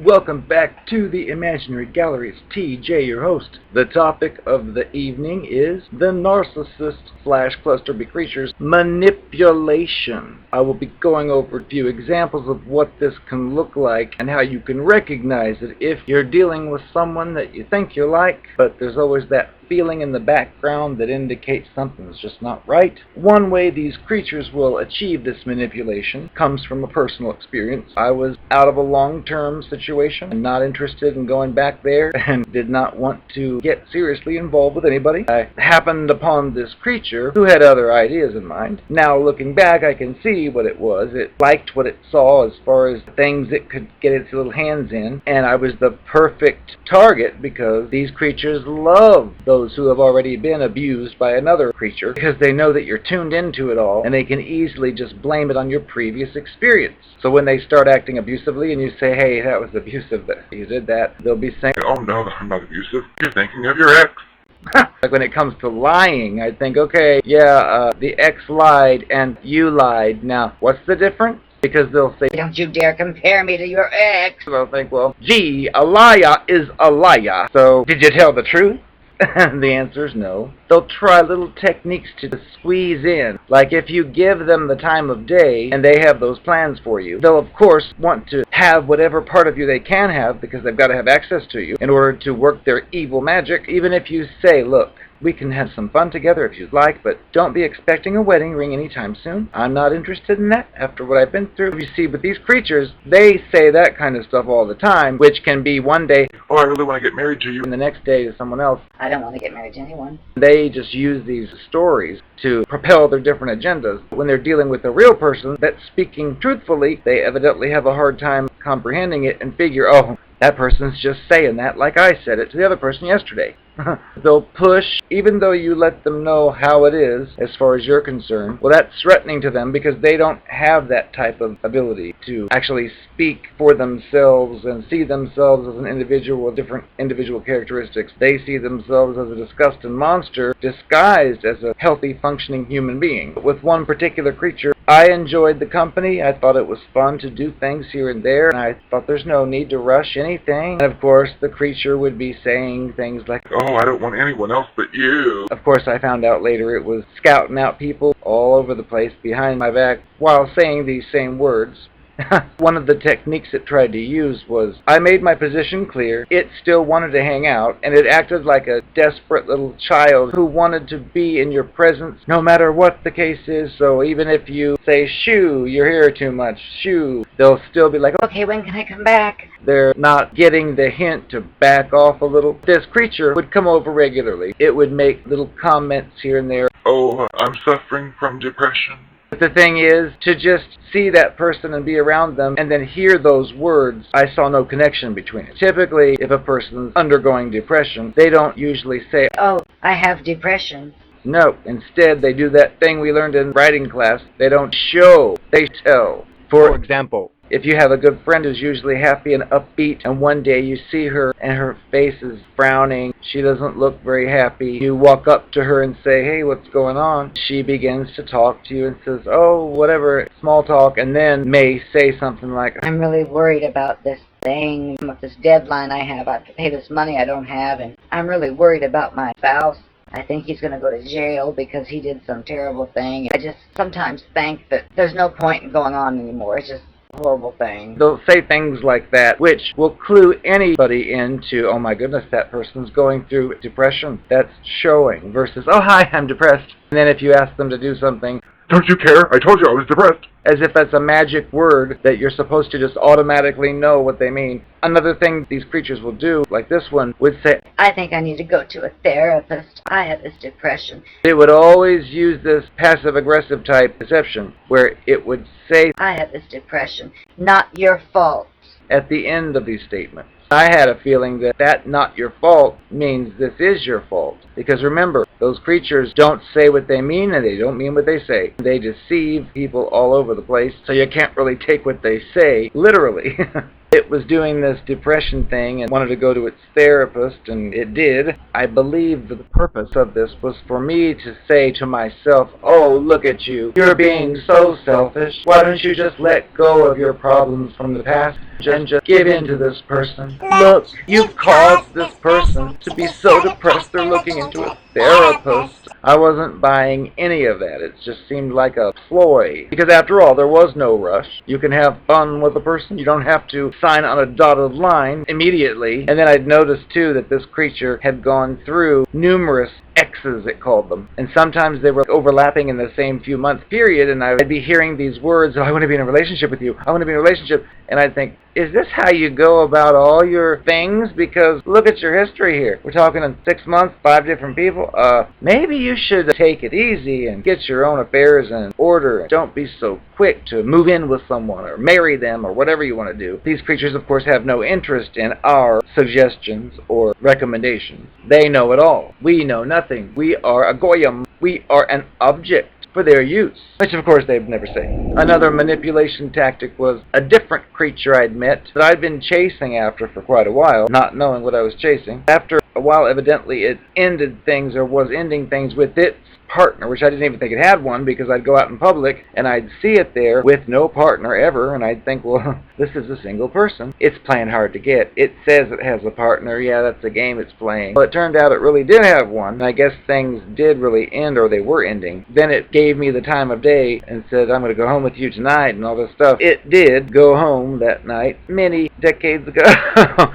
Welcome back to the Imaginary Gallery. It's TJ, your host. The topic of the evening is the narcissist/cluster B creature's manipulation. I will be going over a few examples of what this can look like and how you can recognize it if you're dealing with someone that you think you like, but there's always that feeling in the background that indicates something's just not right. One way these creatures will achieve this manipulation comes from a personal experience. I was out of a long-term situation and not interested in going back there and did not want to get seriously involved with anybody. I happened upon this creature who had other ideas in mind. Now looking back, I can see what it was. It liked what it saw as far as things it could get its little hands in, and I was the perfect target because these creatures love those who have already been abused by another creature because they know that you're tuned into it all and they can easily just blame it on your previous experience. So when they start acting abusively and you say, hey, that was abusive that you did that, they'll be saying, oh no, I'm not abusive. You're thinking of your ex. Like when it comes to lying, I think, okay, yeah, the ex lied and you lied. Now, what's the difference? Because they'll say, don't you dare compare me to your ex. They'll think, well, gee, a liar is a liar. So, did you tell the truth? And the answer is no. They'll try little techniques to squeeze in. Like if you give them the time of day and they have those plans for you, they'll of course want to have whatever part of you they can have because they've got to have access to you in order to work their evil magic. Even if you say, look, we can have some fun together if you'd like, but don't be expecting a wedding ring anytime soon. I'm not interested in that after what I've been through. You see, with these creatures, they say that kind of stuff all the time, which can be one day, oh, I really want to get married to you, and the next day to someone else. I don't want to get married to anyone. They just use these stories to propel their different agendas. When they're dealing with a real person that's speaking truthfully, they evidently have a hard time comprehending it and figure, oh, that person's just saying that like I said it to the other person yesterday. They'll push, even though you let them know how it is, as far as you're concerned. Well, that's threatening to them because they don't have that type of ability to actually speak for themselves and see themselves as an individual with different individual characteristics. They see themselves as a disgusting monster disguised as a healthy, functioning human being. With one particular creature, I enjoyed the company. I thought it was fun to do things here and there, and I thought there's no need to rush anything. And of course, the creature would be saying things like, oh, I don't want anyone else but you. Of course, I found out later it was scouting out people all over the place behind my back while saying these same words. One of the techniques it tried to use was, I made my position clear, it still wanted to hang out, and it acted like a desperate little child who wanted to be in your presence no matter what the case is. So even if you say, shoo, you're here too much, shoo, they'll still be like, okay, when can I come back? They're not getting the hint to back off a little. This creature would come over regularly. It would make little comments here and there. Oh, I'm suffering from depression. But the thing is, to just see that person and be around them and then hear those words, I saw no connection between it. Typically, if a person's undergoing depression, they don't usually say, oh, I have depression. No, instead they do that thing we learned in writing class. They don't show, they tell. For example, if you have a good friend who's usually happy and upbeat, and one day you see her and her face is frowning, she doesn't look very happy, you walk up to her and say, hey, what's going on? She begins to talk to you and says, oh, whatever, small talk, and then may say something like, I'm really worried about this thing, with this deadline I have. I have to pay this money I don't have, and I'm really worried about my spouse. I think he's going to go to jail because he did some terrible thing. I just sometimes think that there's no point in going on anymore. It's just horrible thing. They'll say things like that, which will clue anybody into, oh my goodness, that person's going through depression. That's showing, versus, oh hi, I'm depressed. And then if you ask them to do something, don't you care? I told you I was depressed. As if that's a magic word that you're supposed to just automatically know what they mean. Another thing these creatures will do, like this one, would say, I think I need to go to a therapist. I have this depression. It would always use this passive-aggressive type deception, where it would say, I have this depression. Not your fault. At the end of these statements. I had a feeling that that not your fault means this is your fault. Because remember, those creatures don't say what they mean and they don't mean what they say. They deceive people all over the place, so you can't really take what they say literally. it was doing this depression thing and wanted to go to its therapist, and it did. I believe that the purpose of this was for me to say to myself, oh, look at you. You're being so selfish. Why don't you just let go of your problems from the past and just give in to this person? Look, you've caused this person to be so depressed they're looking into a therapist. I wasn't buying any of that. It just seemed like a ploy. Because after all, there was no rush. You can have fun with a person. You don't have to sign on a dotted line immediately. And then I'd noticed, too, that this creature had gone through numerous X's, it called them. And sometimes they were overlapping in the same few month period, and I'd be hearing these words, oh, I want to be in a relationship with you. I want to be in a relationship. And I'd think, is this how you go about all your things? Because look at your history here. We're talking in 6 months, 5 different people. Maybe you should take it easy and get your own affairs in order. Don't be so quick to move in with someone or marry them or whatever you want to do. These creatures, of course, have no interest in our suggestions or recommendations. They know it all. We know nothing. We are a goyim. We are an object for their use, which of course they'd never say. Another manipulation tactic was a different creature I'd met that I'd been chasing after for quite a while, not knowing what I was chasing. After a while, evidently, it ended things or was ending things with its partner, which I didn't even think it had one, because I'd go out in public and I'd see it there with no partner ever, and I'd think, well, this is a single person. It's playing hard to get. It says it has a partner. Yeah, that's a game it's playing. Well, it turned out it really did have one, and I guess things did really end, or they were ending. Then it gave me the time of day and said, I'm going to go home with you tonight and all this stuff. It did go home that night many decades ago.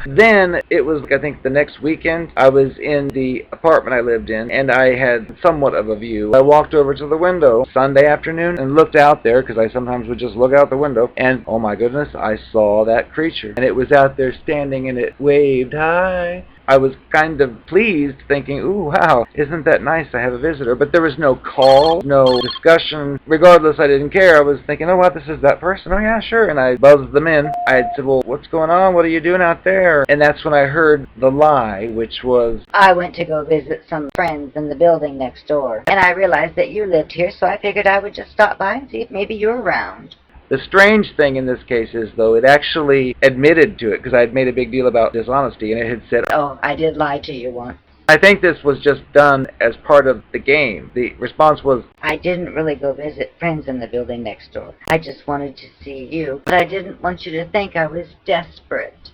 Then it was, I think, the next weekend, I was in the apartment I lived in, and I had somewhat of a view. I walked over to the window Sunday afternoon and looked out there, because I sometimes would just look out the window, and oh my goodness, I saw that creature. And it was out there standing, and it waved hi. I was kind of pleased, thinking, ooh, wow, isn't that nice to have a visitor? But there was no call, no discussion. Regardless, I didn't care. I was thinking, oh, what, this is that person? Oh, yeah, sure. And I buzzed them in. I said, well, what's going on? What are you doing out there? And that's when I heard the lie, which was, I went to go visit some friends in the building next door, and I realized that you lived here, so I figured I would just stop by and see if maybe you were around. the strange thing in this case is, though, it actually admitted to it, because I had made a big deal about dishonesty, and it had said, Oh, I did lie to you once. I think this was just done as part of the game. The response was, I didn't really go visit friends in the building next door. I just wanted to see you, but I didn't want you to think I was desperate.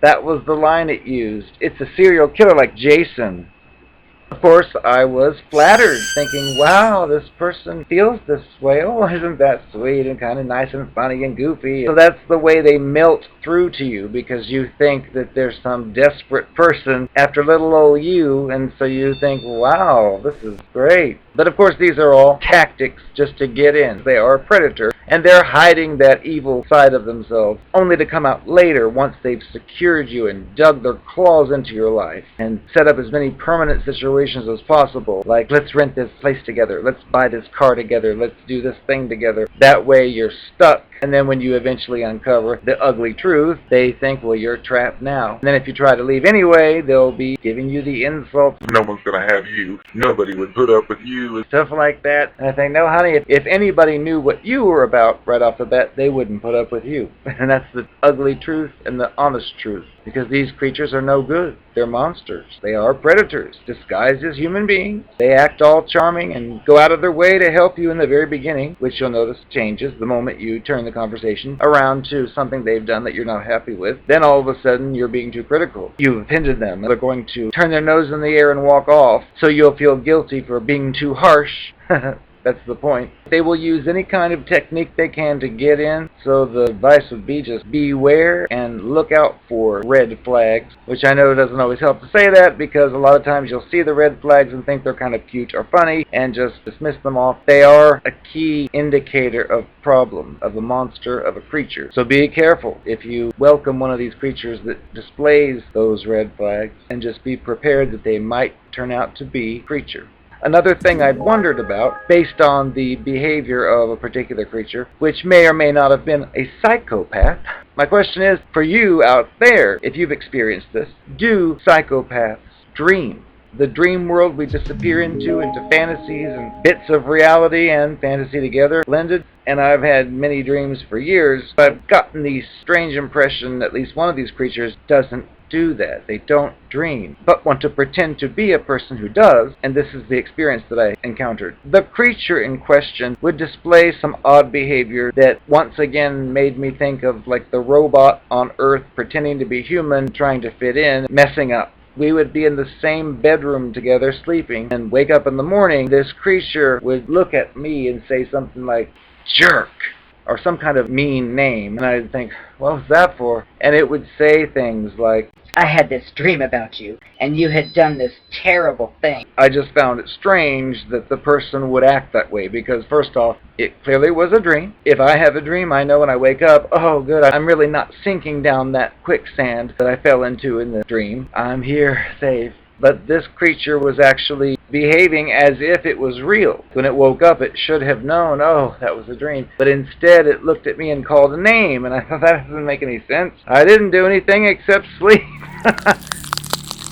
that was the line it used. It's a serial killer like Jason. Of course, I was flattered, thinking, wow, this person feels this way. Oh, isn't that sweet and kind of nice and funny and goofy? So that's the way they melt through to you, because you think that there's some desperate person after little old you, and so you think, wow, this is great. But of course, these are all tactics just to get in. They are a predator, and they're hiding that evil side of themselves, only to come out later once they've secured you and dug their claws into your life and set up as many permanent situations as possible, like, let's rent this place together, let's buy this car together, let's do this thing together. That way you're stuck, and then when you eventually uncover the ugly truth, they think, well, you're trapped now. And then if you try to leave anyway, they'll be giving you the insult. No one's going to have you. Nobody would put up with you. Stuff like that. And I think, no, honey, if anybody knew what you were about right off the bat, they wouldn't put up with you. And that's the ugly truth and the honest truth. Because these creatures are no good. They're monsters. They are predators, disguised as human beings. They act all charming and go out of their way to help you in the very beginning, which you'll notice changes the moment you turn the conversation around to something they've done that you're not happy with. Then all of a sudden, you're being too critical. You've offended them. They're going to turn their nose in the air and walk off, so you'll feel guilty for being too harsh. That's the point. They will use any kind of technique they can to get in, so the advice would be just beware and look out for red flags, which I know doesn't always help to say that, because a lot of times you'll see the red flags and think they're kind of cute or funny and just dismiss them off. They are a key indicator of problem, of a monster, of a creature. So be careful if you welcome one of these creatures that displays those red flags, and just be prepared that they might turn out to be a creature. Another thing I've wondered about, based on the behavior of a particular creature, which may or may not have been a psychopath. My question is, for you out there, if you've experienced this, do psychopaths dream? the dream world we disappear into fantasies and bits of reality and fantasy together, blended. And I've had many dreams for years, but I've gotten the strange impression that at least one of these creatures doesn't do that. They don't dream, but want to pretend to be a person who does, and this is the experience that I encountered. The creature in question would display some odd behavior that once again made me think of like the robot on Earth pretending to be human, trying to fit in, messing up. We would be in the same bedroom together sleeping and wake up in the morning. This creature would look at me and say something like, "Jerk," or some kind of mean name, and I'd think, what was that for? And it would say things like, "I had this dream about you, and you had done this terrible thing." I just found it strange that the person would act that way, because first off, it clearly was a dream. If I have a dream, I know when I wake up, oh good, I'm really not sinking down that quicksand that I fell into in the dream. I'm here, safe. But this creature was actually behaving as if it was real. When it woke up, it should have known, oh, that was a dream. But instead, it looked at me and called a name, and I thought, that doesn't make any sense. I didn't do anything except sleep.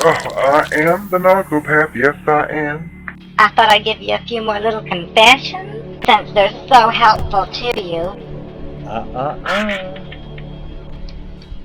Oh, I am the narcopath. Yes, I am. I thought I'd give you a few more little confessions, since they're so helpful to you.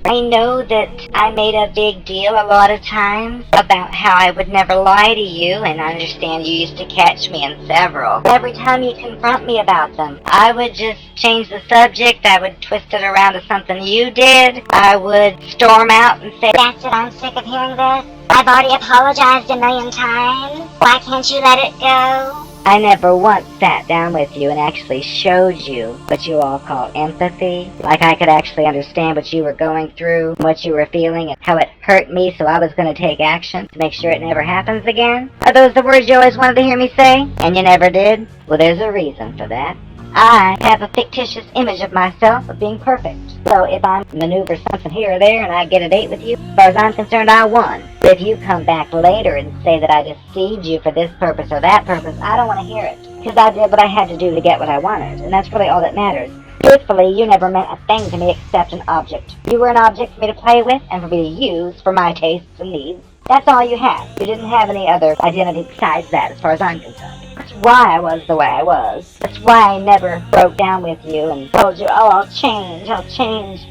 I know that I made a big deal a lot of times about how I would never lie to you, and I understand you used to catch me in several. Every time you confront me about them, I would just change the subject, I would twist it around to something you did, I would storm out and say, "That's it, I'm sick of hearing this. I've already apologized a million times. Why can't you let it go?" I never once sat down with you and actually showed you what you all call empathy. Like I could actually understand what you were going through, what you were feeling, and how it hurt me, so I was going to take action to make sure it never happens again. Are those the words you always wanted to hear me say? And you never did? Well, there's a reason for that. I have a fictitious image of myself of being perfect. So if I maneuver something here or there and I get a date with you, as far as I'm concerned, I won. If you come back later and say that I deceived you for this purpose or that purpose, I don't want to hear it. Because I did what I had to do to get what I wanted, and that's really all that matters. Truthfully, you never meant a thing to me except an object. You were an object for me to play with and for me to use for my tastes and needs. That's all you had. You didn't have any other identity besides that, as far as I'm concerned. That's why I was the way I was. That's why I never broke down with you and told you, oh, I'll change.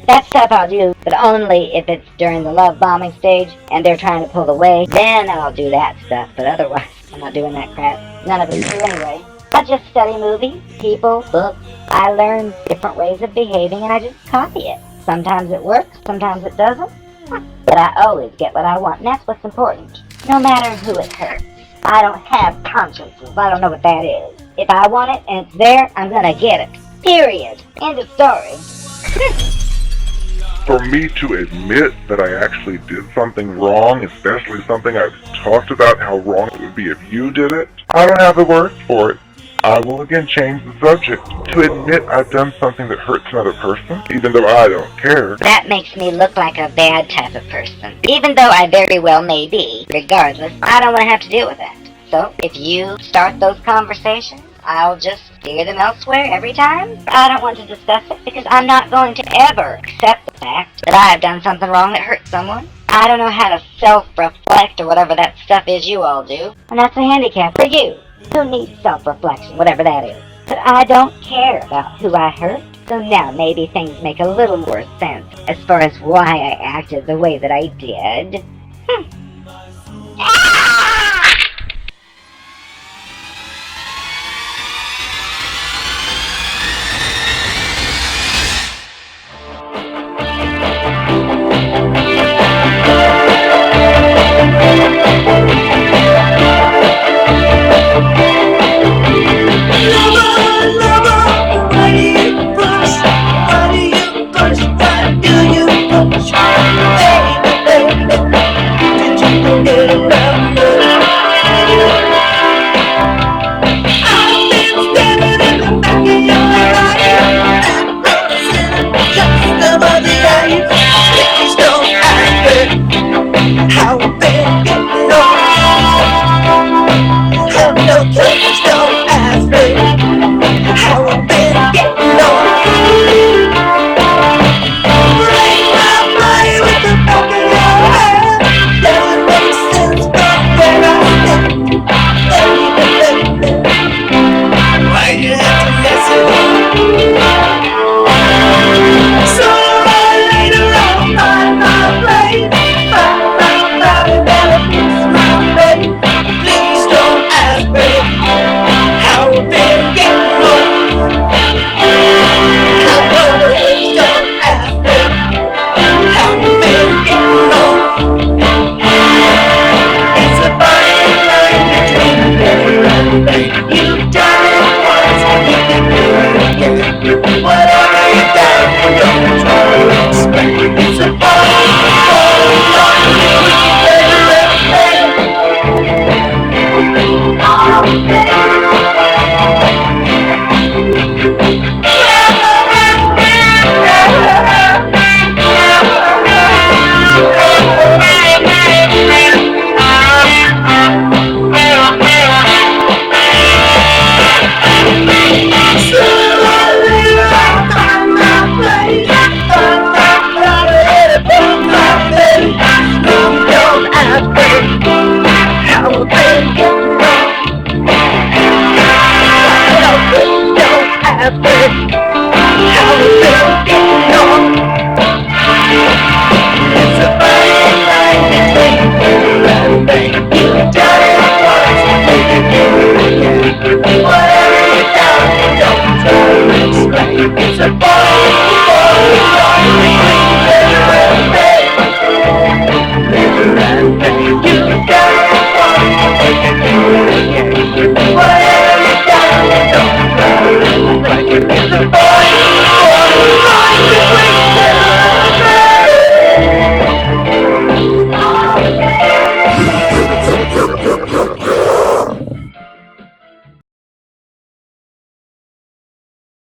That stuff I'll do, but only if it's during the love bombing stage and they're trying to pull away. Then I'll do that stuff, but otherwise, I'm not doing that crap. None of it's true anyway. I just study movies, people, books. I learn different ways of behaving and I just copy it. Sometimes it works, sometimes it doesn't. But I always get what I want, and that's what's important. No matter who it hurts. I don't have consciences. I don't know what that is. If I want it and it's there, I'm gonna get it. Period. End of story. For me to admit that I actually did something wrong, especially something I've talked about how wrong it would be if you did it, I don't have the words for it. I will again change the subject. To admit I've done something that hurts another person, even though I don't care. That makes me look like a bad type of person. Even though I very well may be. Regardless, I don't want to have to deal with that. So, if you start those conversations, I'll just steer them elsewhere every time. I don't want to discuss it because I'm not going to ever accept the fact that I have done something wrong that hurt someone. I don't know how to self-reflect or whatever that stuff is you all do. And that's a handicap for you. Who needs self-reflection, whatever that is. But I don't care about who I hurt. So now maybe things make a little more sense as far as why I acted the way that I did. Did How is it getting on?